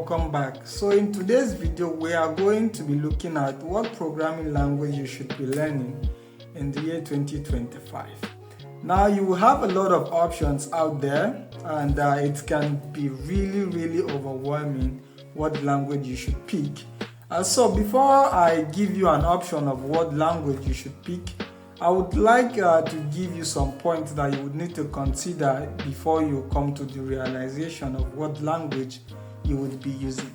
welcome back. So in today's video we are going to be looking at what programming language you should be learning in the year 2025. Now you will have a lot of options out there, and it can be really overwhelming what language you should pick. So before I give you an option of what language you should pick, I would like to give you some points that you would need to consider before you come to the realization of what language you would be using.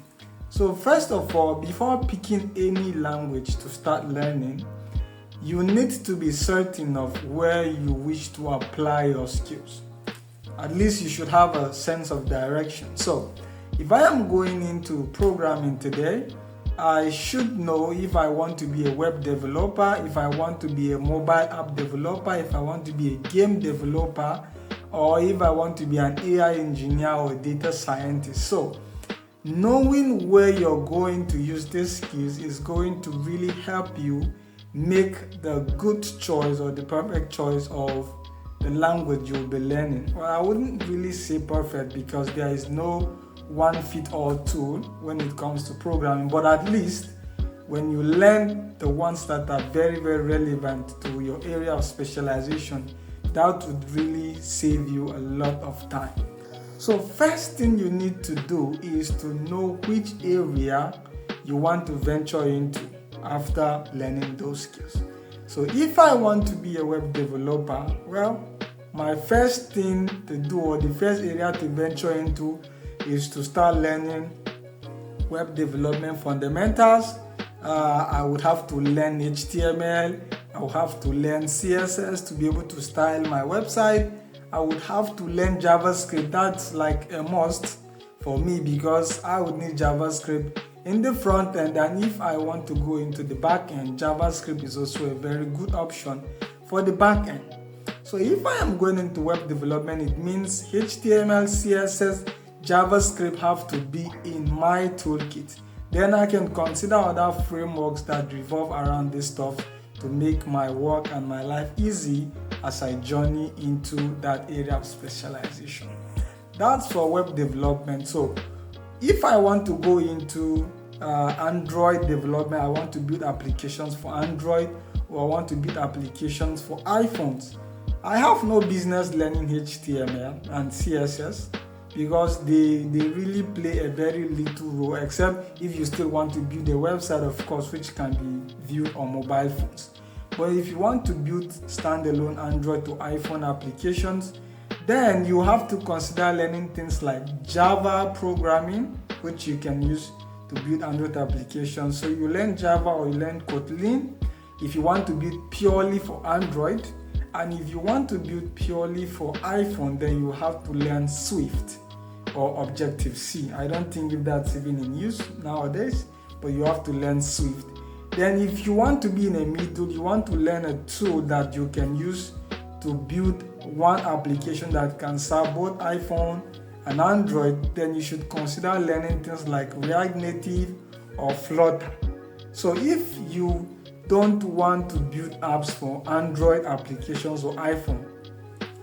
So first of all, before picking any language to start learning, you need to be certain of where you wish to apply your skills. At least you should have a sense of direction. So if I am going into programming today, I should know if I want to be a web developer, if I want to be a mobile app developer, if I want to be a game developer, or if I want to be an AI engineer or a data scientist. So knowing where you're going to use these skills is going to really help you make the good choice or the perfect choice of the language you'll be learning. Well, I wouldn't really say perfect because there is no one-fit-all tool when it comes to programming, but at least when you learn the ones that are very relevant to your area of specialization, that would really save you a lot of time. So first thing you need to do is to know which area you want to venture into after learning those skills. So if I want to be a web developer, well, my first thing to do, or the first area to venture into, is to start learning web development fundamentals. I would have to learn HTML, I would have to learn CSS to be able to style my website. I would have to learn JavaScript. That's like a must for me because I would need JavaScript in the front end, and if I want to go into the back end, JavaScript is also a very good option for the back end. So if I am going into web development, it means HTML, CSS, JavaScript have to be in my toolkit. Then I can consider other frameworks that revolve around this stuff to make my work and my life easy as I journey into that area of specialization. That's for web development. So if I want to go into Android development, I want to build applications for Android, or I want to build applications for iPhones, I have no business learning HTML and CSS because they really play a very little role, except if you still want to build a website, of course, which can be viewed on mobile phones. But if you want to build standalone Android to iPhone applications, then you have to consider learning things like Java programming, which you can use to build Android applications. So you learn Java or you learn Kotlin if you want to build purely for Android. And if you want to build purely for iPhone, then you have to learn Swift or Objective-C. I don't think if that's even in use nowadays, but you have to learn Swift. Then if you want to be in a middle, you want to learn a tool that you can use to build one application that can serve both iPhone and Android, then you should consider learning things like React Native or Flutter. So if you don't want to build apps for Android applications or iPhone,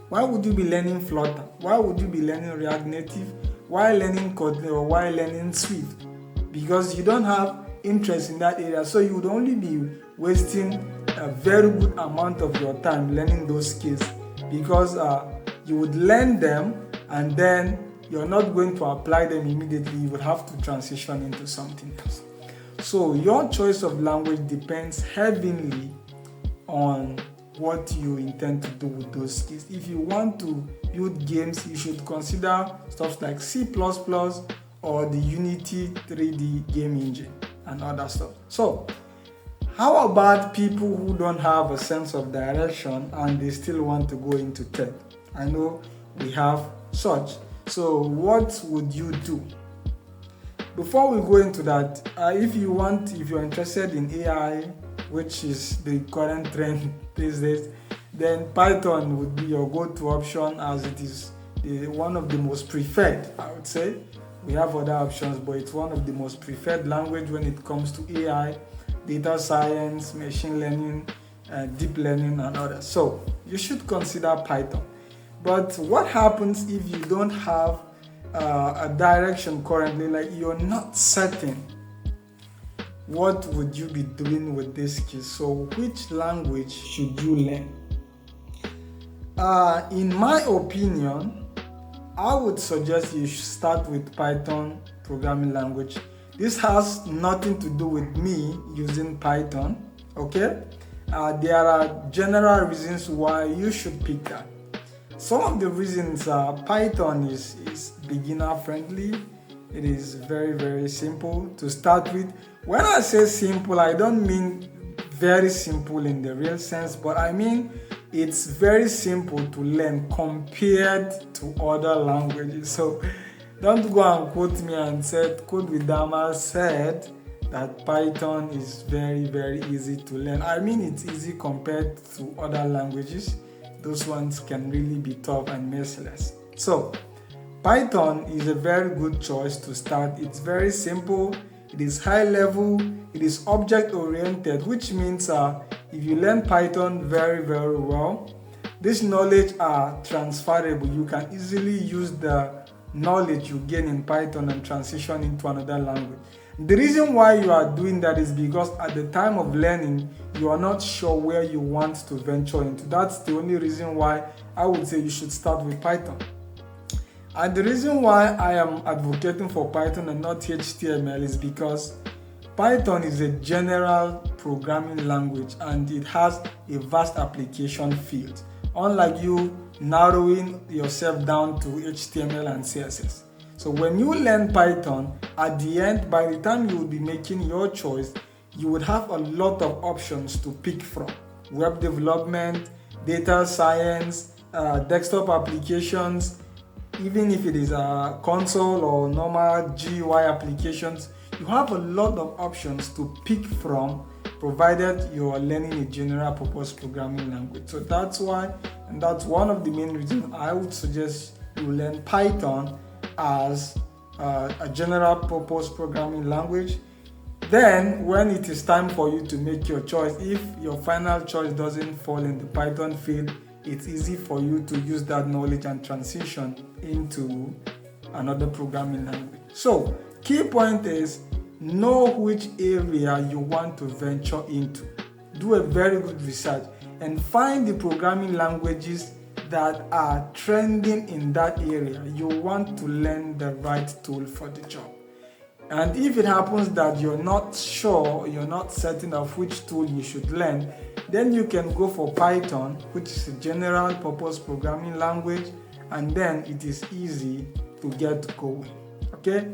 why would you be learning Flutter? Why would you be learning React Native? Why learning Kotlin or why learning Swift? Because you don't have interest in that area, so you would only be wasting a very good amount of your time learning those skills, because you would learn them and then you're not going to apply them immediately. You would have to transition into something else. So your choice of language depends heavily on what you intend to do with those skills. If you want to build games, you should consider stuff like C++ or the Unity 3D game engine and other stuff. So how about people who don't have a sense of direction and they still want to go into tech? I know we have such. So what would you do? Before we go into that, if you're interested in AI, which is the current trend these days, then Python would be your go-to option, as it is one of the most preferred, I would say. We have other options, but it's one of the most preferred language when it comes to AI, data science, machine learning, deep learning, and others. So you should consider Python. But what happens if you don't have a direction currently, like you're not certain what would you be doing with this skill, so which language should you learn? In my opinion, I would suggest you should start with Python programming language. This has nothing to do with me using Python, okay? There are general reasons why you should pick that. Some of the reasons Python is beginner friendly. It is very, very simple to start with. When I say simple, I don't mean very simple in the real sense, but I mean it's very simple to learn compared to other languages. So don't go and quote me and say Code with Dama said that Python is very, very easy to learn. I mean it's easy compared to other languages. Those ones can really be tough and merciless. So Python is a very good choice to start. It's very simple, it is high level, it is object oriented, which means if you learn Python very, very well, this knowledge are transferable. You can easily use the knowledge you gain in Python and transition into another language. The reason why you are doing that is because at the time of learning, you are not sure where you want to venture into. That's the only reason why I would say you should start with Python. And the reason why I am advocating for Python and not HTML is because Python is a general programming language and it has a vast application field, unlike you narrowing yourself down to HTML and CSS. So when you learn Python, at the end, by the time you will be making your choice, you would have a lot of options to pick from. Web development, data science, desktop applications, even if it is a console or normal GUI applications, you have a lot of options to pick from, provided you are learning a general purpose programming language. So that's why, and that's one of the main reasons I would suggest you learn Python as a general purpose programming language. Then when it is time for you to make your choice, if your final choice doesn't fall in the Python field, it's easy for you to use that knowledge and transition into another programming language. So key point is know which area you want to venture into. Do a very good research and find the programming languages that are trending in that area. You want to learn the right tool for the job. And if it happens that you're not sure, you're not certain of which tool you should learn, then you can go for Python, which is a general purpose programming language, and then it is easy to get going. Okay?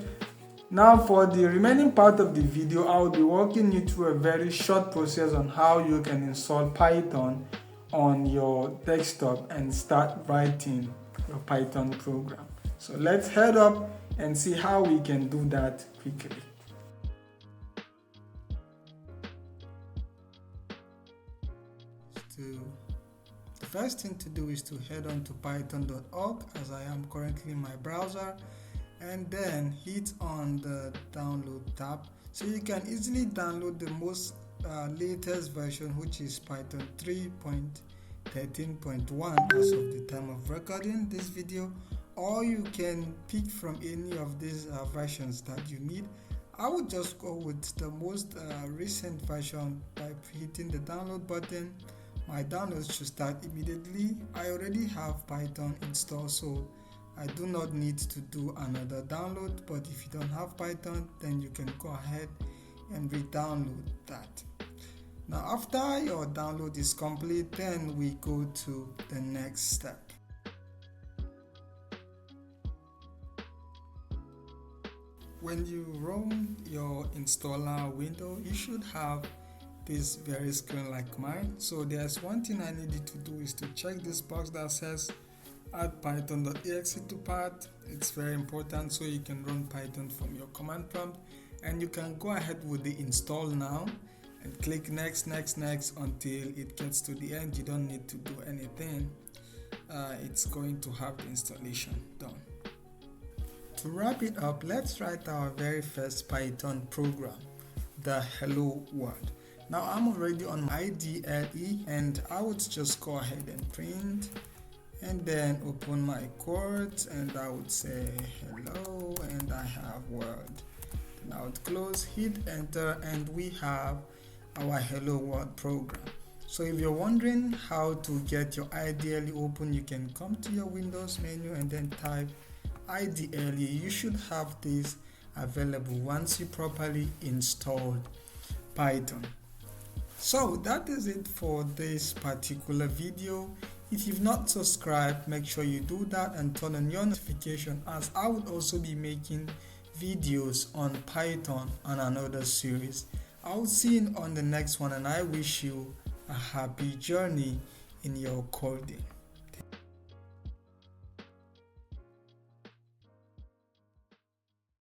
Now for the remaining part of the video, I will be walking you through a very short process on how you can install Python on your desktop and start writing your Python program. So let's head up and see how we can do that quickly. The first thing to do is to head on to python.org, as I am currently in my browser, and then hit on the download tab. So you can easily download the most latest version, which is Python 3.13.1 as of the time of recording this video, or you can pick from any of these versions that you need. I would just go with the most recent version by hitting the download button. My downloads should start immediately. I already have Python installed, so I do not need to do another download. But if you don't have Python, then you can go ahead and re-download that. Now after your download is complete, then we go to the next step. When you run your installer window, you should have this very screen like mine. So there's one thing I need you to do is to check this box that says add python.exe to path. It's very important so you can run Python from your command prompt, and you can go ahead with the install now and click next until it gets to the end. You don't need to do anything. It's going to have the installation done. To wrap it up, let's write our very first Python program, the hello world. Now I'm already on my IDE, and I would just go ahead and print and then open my quotes, and I would say hello, and I have world. And I would close, hit enter, and we have our hello world program. So if you're wondering how to get your IDLE open, you can come to your Windows menu and then type IDLE. You should have this available once you properly installed Python. So that is it for this particular video. If you've not subscribed, make sure you do that and turn on your notification, as I would also be making videos on Python and another series. I'll see you on the next one, and I wish you a happy journey in your coding.